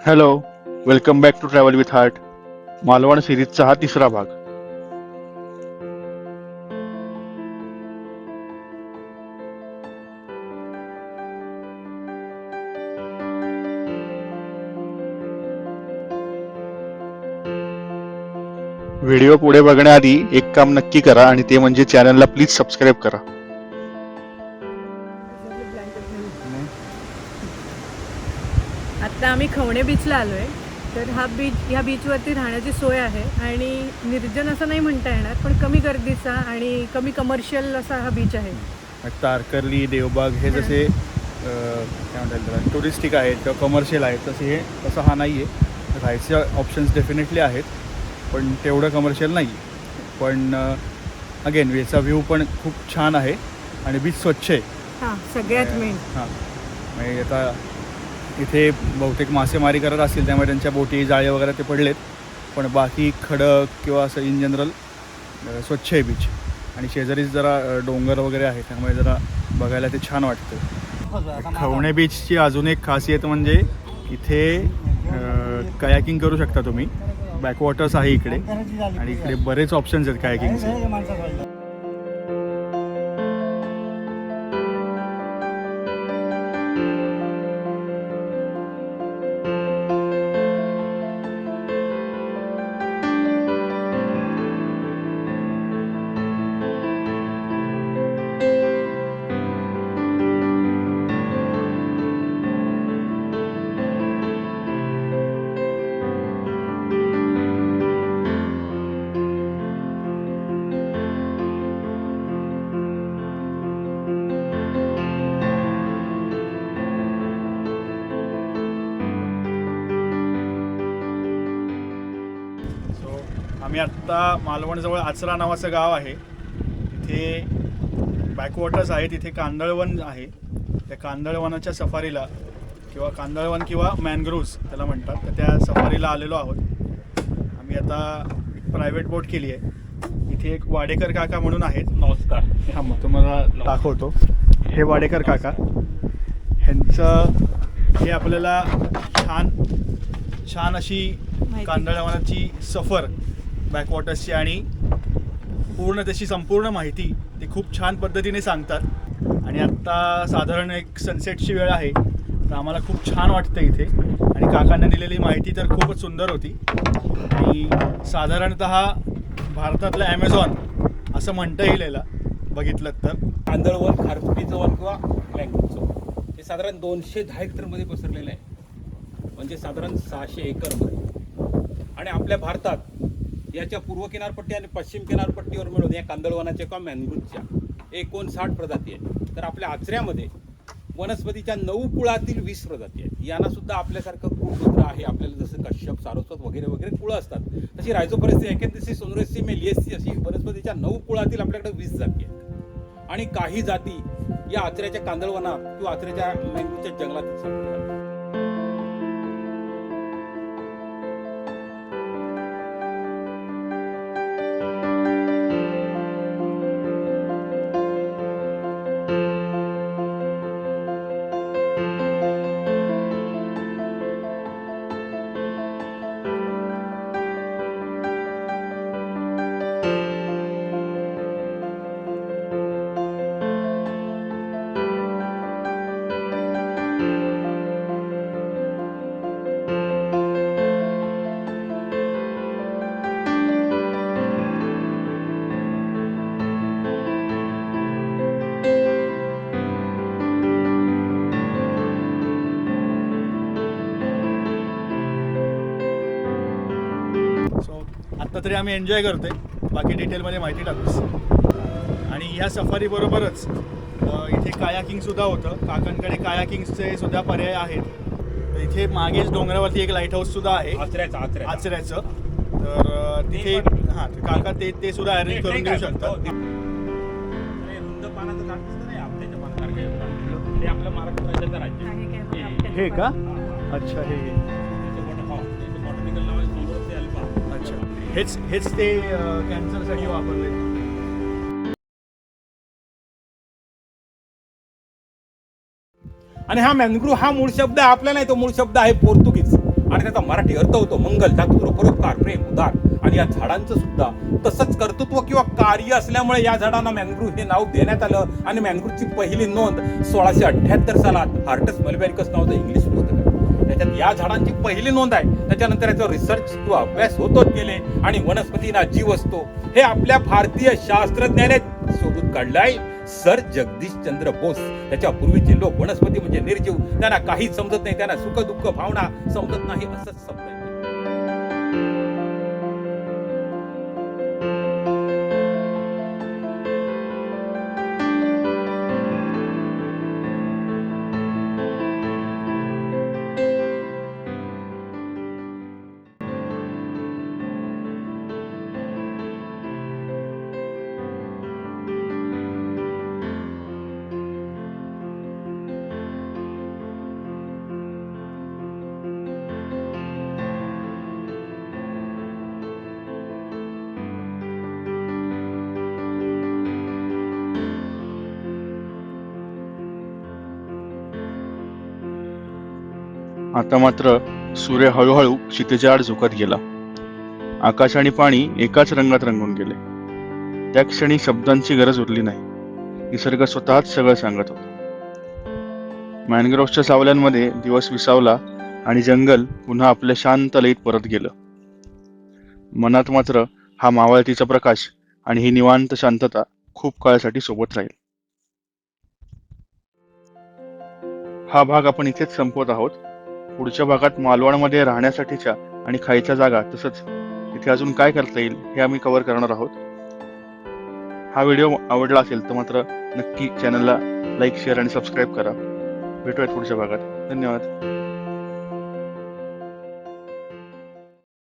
Hello, welcome back to travel with heart. Malvan सिरीजचा हा तिसरा भाग. व्हिडिओ पुढे बघण्याआधी एक काम नक्की करा आणि ते म्हणजे चॅनलला प्लीज सबस्क्राईब करा. आता आम्ही खवणे बीचला आलोय. तर ह्या बीचवरती राहण्याची सोय आहे आणि निर्जन असं नाही म्हणता येणार, पण कमी गर्दीचा आणि कमी कमर्शियल असा हा बीच आहे. तारकर्ली, देवबाग हे जसे काय म्हणतात त्याला टुरिस्टिक आहेत किंवा कमर्शियल आहेत, तसं हा नाही आहे. राहायचे ऑप्शन्स डेफिनेटली आहेत, पण तेवढं कमर्शियल नाही. पण अगेन याचा व्ह्यू पण खूप छान आहे आणि बीच स्वच्छ आहे. हां, सगळ्यात मेन. हां, म्हणजे आता इथे बहुतेक मासेमारी करत असतील, त्यामुळे त्यांच्या बोटी जाळे वगैरे ते पडलेत, पण बाकी खडक किंवा असं इन जनरल स्वच्छ आहे बीच. आणि शेजारीच जरा डोंगर वगैरे आहे, त्यामुळे जरा बघायला ते छान वाटतं. खवणे बीचची अजून एक खासियत म्हणजे इथे कयाकिंग करू शकता तुम्ही. बॅकवॉटर्स आहे इकडे आणि इकडे बरेच ऑप्शन्स आहेत कयाकिंगचे. आम्ही आत्ता मालवणजवळ आचरा नावाचं गाव आहे. तिथे बॅकवॉटर्स आहेत, तिथे कांदळवन आहे. त्या कांदळवनाच्या सफारीला किंवा मॅनग्रोव्ज त्याला म्हणतात, तर त्या सफारीला आलेलो आहोत आम्ही. आता एक प्रायव्हेट बोट केली आहे. इथे एक वाडेकर काका म्हणून आहेत. नमस्कार. हां, मग तुम्हाला दाखवतो. हे वाडेकर काका, ह्यांचं हे आपल्याला छान अशी कांदळवनाची सफर, बॅकवॉटर्सची आणि पूर्ण त्याची संपूर्ण माहिती ते खूप छान पद्धतीने सांगतात. आणि आत्ता साधारण एक सनसेटची वेळ आहे, तर आम्हाला खूप छान वाटतं इथे. आणि काकांनी दिलेली माहिती तर खूपच सुंदर होती. आणि साधारणतः भारतातलं ॲमेझॉन असं म्हणता येईल याला बघितलं तर. कांदळवन, खारफुटीचं वन किंवा मँग्रोव्हचं वन हे साधारण 210 हेक्टरमध्ये पसरलेलं आहे, म्हणजे साधारण 600 एकरमध्ये. आणि आपल्या भारतात याच्या पूर्व किनारपट्टी आणि पश्चिम किनारपट्टीवर मिळून या कांदळवनाच्या किंवा मॅनग्रोव्हच्या 59 प्रजाती आहेत. तर आपल्या आचऱ्यामध्ये वनस्पतीच्या 9 कुळातील 20 प्रजाती आहेत. यांना सुद्धा आपल्यासारखं कुळगोत्र आहे. आपल्याला जसं कश्यप, सारस्वत वगैरे वगैरे कुळं असतात, तशी रायझोफोरेसी, एकंदिसी, सोनरेसी, मेलिएसी अशी वनस्पतीच्या 9 कुळातील आपल्याकडे 20 जाती आहेत. आणि काही जाती या आचऱ्याच्या कांदळवनात किंवा आचऱ्याच्या मँग्रोव्हच्या जंगलात सापडतात. आत्ता तरी आम्ही एन्जॉय करतोय, बाकी डिटेलमध्ये माहिती टाकूच. आणि ह्या सफारीबरोबरच इथे कायाकिंगसुद्धा होतं. काकांकडे कायाकिंगचे सुद्धा पर्याय आहेत. इथे मागेच डोंगरावरती एक लाईट हाऊससुद्धा आहे आचऱ्याचं. तर तिथे हां, काका ते सुद्धा अरेंज करून देऊ शकतात. आपल्या महाराष्ट्राचं राज्य हे का? अच्छा, हे अच्छा, हेच ते कॅन्सरसाठी वापरले. आणि हा मॅनग्रोव्ह हा मूळ शब्द आपला नाही, तो मूळ शब्द आहे पोर्तुगीज. आणि त्याचा मराठी अर्थ होतो मंगल, दातृत्व, परोपकार, प्रेम, उदार. आणि या झाडांचं सुद्धा तसंच कर्तृत्व किंवा कार्य असल्यामुळे या झाडांना मँग्रोव्ह हे नाव देण्यात आलं. आणि मँग्रोव्हची पहिली नोंद 1678 सालात हार्टस मलबेरिकस नावाचं इंग्लिश पुस्तक आहे, त्याच्यात या झाडांची पहिली नोंद आहे. त्याच्यानंतर याचा रिसर्च किंवा अभ्यास होतच गेले आणि वनस्पतींना जीव असतो हे आपल्या भारतीय शास्त्रज्ञाने शोधून काढलाय. सर जगदीश चंद्र बोस. त्याच्या पूर्वीचे लोक वनस्पती म्हणजे निर्जीव, त्यांना काही समजत नाही, त्यांना सुख दुःख भावना समजत नाही असंच समजायचं. आता मात्र सूर्य हळूहळू क्षितिजा आड झुकत गेला. आकाश आणि पाणी एकाच रंगात रंगून गेले. त्या क्षणी शब्दांची गरज उरली नाही. निसर्ग स्वतःच सगळं सांगत होता. मॅनग्रोव्हच्या सावल्यांमध्ये दिवस विसावला आणि जंगल पुन्हा आपल्या शांत लयीत परत गेलं. मनात मात्र हा मावळतीचा प्रकाश आणि ही निवांत शांतता खूप काळासाठी सोबत राहील. हा भाग आपण इथेच संपवत आहोत. पुढच्या भागात मालवणमध्ये राहण्यासाठीच्या आणि खायच्या जागा तसंच तिथे अजून काय करता येईल हे आम्ही कव्हर करणार आहोत. हा व्हिडिओ आवडला असेल तर मात्र नक्की चॅनलला लाईक, शेअर आणि सबस्क्राईब करा. भेटूयात पुढच्या भागात. धन्यवाद.